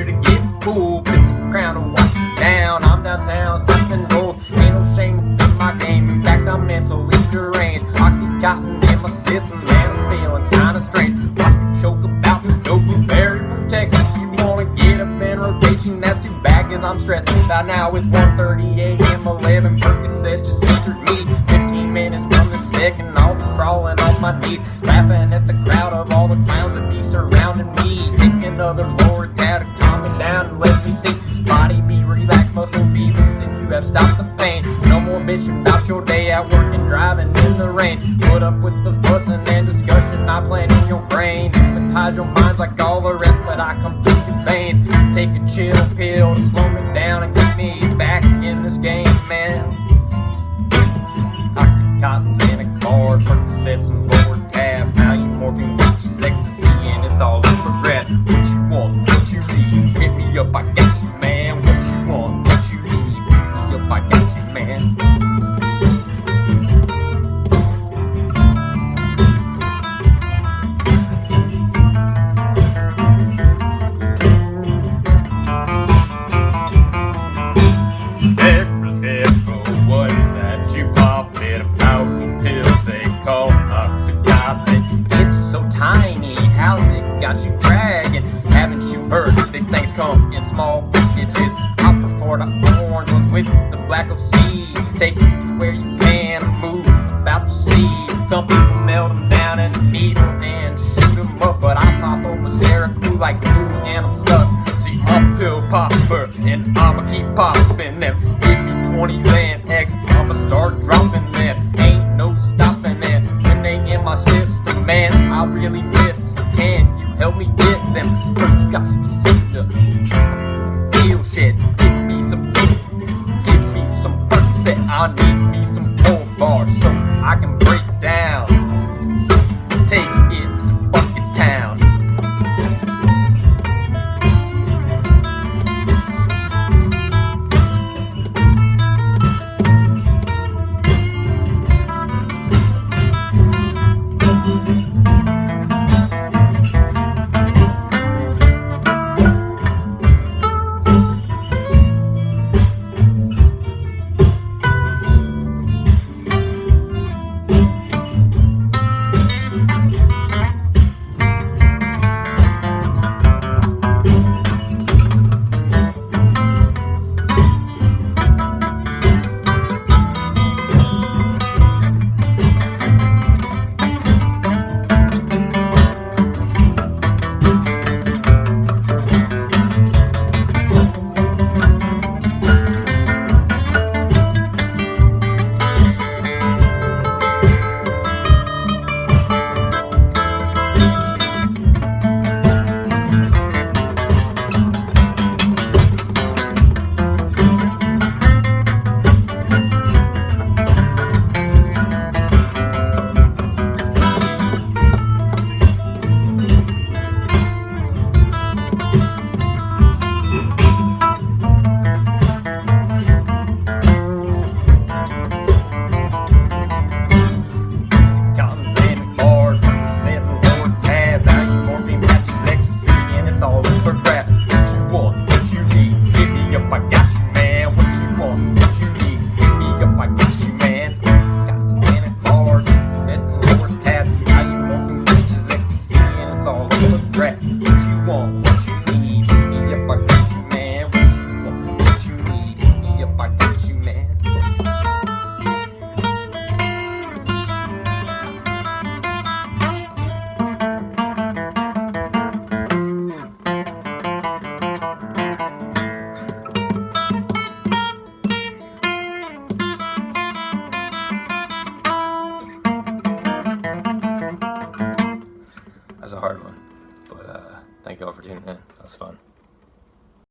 to get full. Put the crown of white down. I'm downtown, stuffing rolls. Ain't no shame in my game. In fact, I'm mentally deranged. Oxy Cotton in my system, man, I'm feeling kinda strange. Watch me choke about the dope blueberry from Texas. You wanna get up in rotation? That's too bad, cause I'm stressed. By now it's 1:30 a.m. 11 Percocets just entered me. 15 minutes from the second, I'll be crawling on my knees, laughing at the crowd of all the clowns that be surrounding me. Take another lower tab to calm me down and let me see. Body be relaxed, muscle be loose, and you have stopped the pain. No more bitching about your day at work and driving in the rain. Put up with the fussing and discussion I plan in your brain. Hypnotize your minds like all the rest, but I come through your veins. Take a chill pill to slow me down and get me back in this game, man. Oxy Cotton's in a card, Percocets and lower tab. Now you morphing with your ecstasy and it's all over red. What you want, what you need, hit me up, I got you, man. What you want, what you need, hit me up, I got you, man. What is that you pop in a powerful pill they call Oxy Cotton? It's so tiny, how's it got you dragging? Haven't you heard big things come in small packages? I prefer the orange ones with the black of seed. Take it to where you can move about the seed. Some people melt them down in the needle and shoot them up, but I pop over Syracuse like glue and I'm stuck. See, I'm a pill popper and I'ma keep popping them. Give me 20 Van X, I'ma start dropping them. Ain't no stopping them when they in my system, man. I really miss. Can you help me get them? First you got some sister, feel shit. Give me some beat, give me some Percocet. I need me some more bars so I can break down. Take it to fucking town. That's a hard one, but thank y'all for tuning in. That was fun.